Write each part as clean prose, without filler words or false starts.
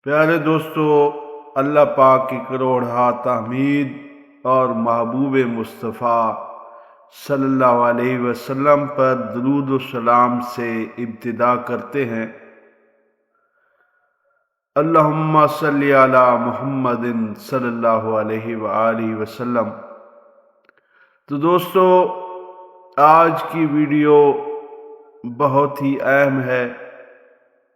پیارے دوستو، اللہ پاک کی کروڑ تحمید اور محبوب مصطفیٰ صلی اللہ علیہ وسلم پر درود و سلام سے ابتدا کرتے ہیں۔ اللہم صلی علی محمد صلی اللہ علیہ وآلہ وسلم۔ تو دوستو، آج کی ویڈیو بہت ہی اہم ہے۔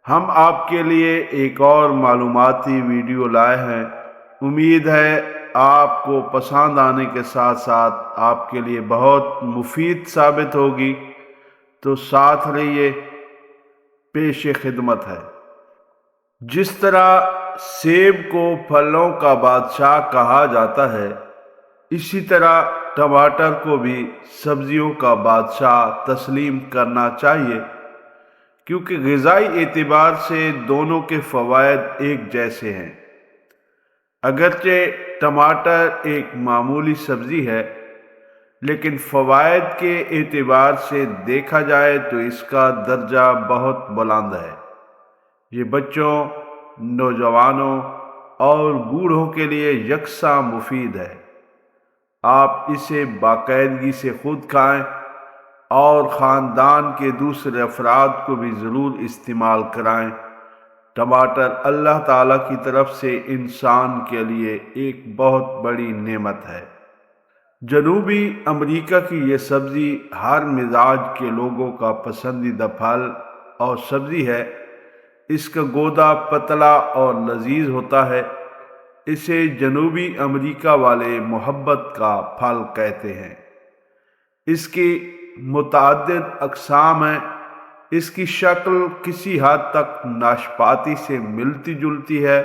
ہم آپ کے لیے ایک اور معلوماتی ویڈیو لائے ہیں۔ امید ہے آپ کو پسند آنے کے ساتھ ساتھ آپ کے لیے بہت مفید ثابت ہوگی، تو ساتھ رہیے، پیش خدمت ہے۔ جس طرح سیب کو پھلوں کا بادشاہ کہا جاتا ہے، اسی طرح ٹماٹر کو بھی سبزیوں کا بادشاہ تسلیم کرنا چاہیے، کیونکہ غذائی اعتبار سے دونوں کے فوائد ایک جیسے ہیں۔ اگرچہ ٹماٹر ایک معمولی سبزی ہے، لیکن فوائد کے اعتبار سے دیکھا جائے تو اس کا درجہ بہت بلند ہے۔ یہ بچوں، نوجوانوں اور بوڑھوں کے لیے یکساں مفید ہے۔ آپ اسے باقاعدگی سے خود کھائیں اور خاندان کے دوسرے افراد کو بھی ضرور استعمال کرائیں۔ ٹماٹر اللہ تعالیٰ کی طرف سے انسان کے لیے ایک بہت بڑی نعمت ہے۔ جنوبی امریکہ کی یہ سبزی ہر مزاج کے لوگوں کا پسندیدہ پھل اور سبزی ہے۔ اس کا گودا پتلا اور لذیذ ہوتا ہے۔ اسے جنوبی امریکہ والے محبت کا پھل کہتے ہیں۔ اس کی متعدد اقسام ہیں۔ اس کی شکل کسی حد تک ناشپاتی سے ملتی جلتی ہے۔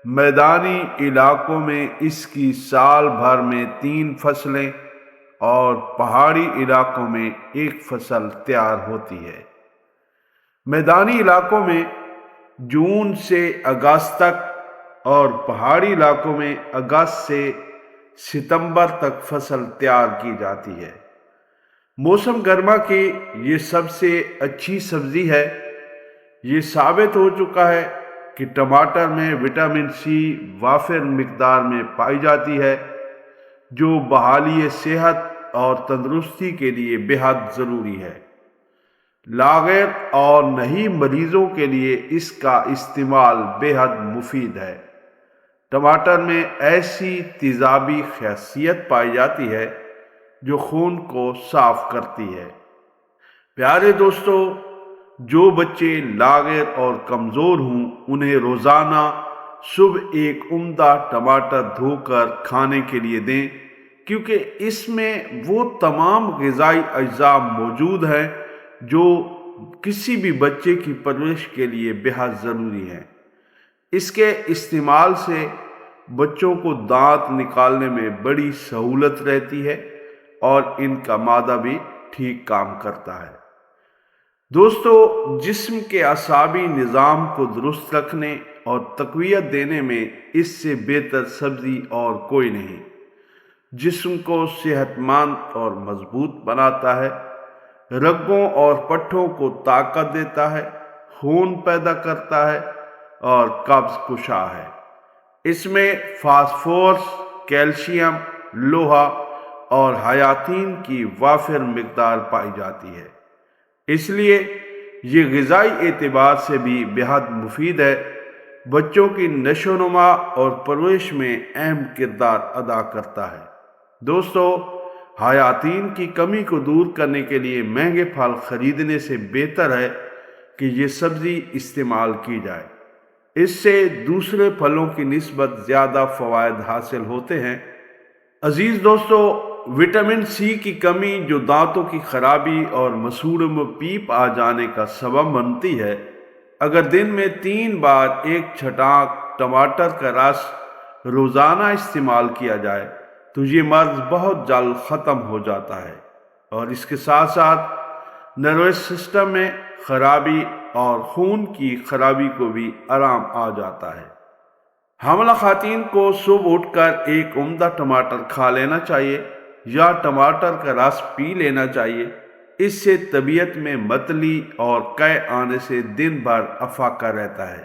میدانی علاقوں میں اس کی سال بھر میں 3 فصلیں اور پہاڑی علاقوں میں 1 فصل تیار ہوتی ہے۔ میدانی علاقوں میں جون سے اگست تک اور پہاڑی علاقوں میں اگست سے ستمبر تک فصل تیار کی جاتی ہے۔ موسم گرما کی یہ سب سے اچھی سبزی ہے۔ یہ ثابت ہو چکا ہے کہ ٹماٹر میں وٹامن سی وافر مقدار میں پائی جاتی ہے، جو بحالی صحت اور تندرستی کے لیے بے حد ضروری ہے۔ لاغر اور نہی مریضوں کے لیے اس کا استعمال بے حد مفید ہے۔ ٹماٹر میں ایسی تیزابی خاصیت پائی جاتی ہے جو خون کو صاف کرتی ہے۔ پیارے دوستو، جو بچے لاغر اور کمزور ہوں، انہیں روزانہ صبح ایک عمدہ ٹماٹر دھو کر کھانے کے لیے دیں، کیونکہ اس میں وہ تمام غذائی اجزاء موجود ہیں جو کسی بھی بچے کی پرورش کے لیے بے حد ضروری ہیں۔ اس کے استعمال سے بچوں کو دانت نکالنے میں بڑی سہولت رہتی ہے اور ان کا معدہ بھی ٹھیک کام کرتا ہے۔ دوستو، جسم کے اعصابی نظام کو درست رکھنے اور تقویت دینے میں اس سے بہتر سبزی اور کوئی نہیں۔ جسم کو صحت مند اور مضبوط بناتا ہے، رگوں اور پٹھوں کو طاقت دیتا ہے، خون پیدا کرتا ہے اور قبض کشا ہے۔ اس میں فاسفورس، کیلشیم، لوہا اور حیاتین کی وافر مقدار پائی جاتی ہے۔ اس لیے یہ غذائی اعتبار سے بھی بے حد مفید ہے۔ بچوں کی نشو و نما اور پرورش میں اہم کردار ادا کرتا ہے۔ دوستو، حیاتین کی کمی کو دور کرنے کے لیے مہنگے پھل خریدنے سے بہتر ہے کہ یہ سبزی استعمال کی جائے۔ اس سے دوسرے پھلوں کی نسبت زیادہ فوائد حاصل ہوتے ہیں۔ عزیز دوستو، وٹامن سی کی کمی جو دانتوں کی خرابی اور مسوڑوں میں پیپ آ جانے کا سبب بنتی ہے، اگر دن میں 3 بار 1 چھٹانک ٹماٹر کا رس روزانہ استعمال کیا جائے تو یہ مرض بہت جلد ختم ہو جاتا ہے، اور اس کے ساتھ ساتھ نروس سسٹم میں خرابی اور خون کی خرابی کو بھی آرام آ جاتا ہے۔ حاملہ خواتین کو صبح اٹھ کر ایک عمدہ ٹماٹر کھا لینا چاہیے یا ٹماٹر کا رس پی لینا چاہیے۔ اس سے طبیعت میں متلی اور قے آنے سے دن بھر افاقہ رہتا ہے۔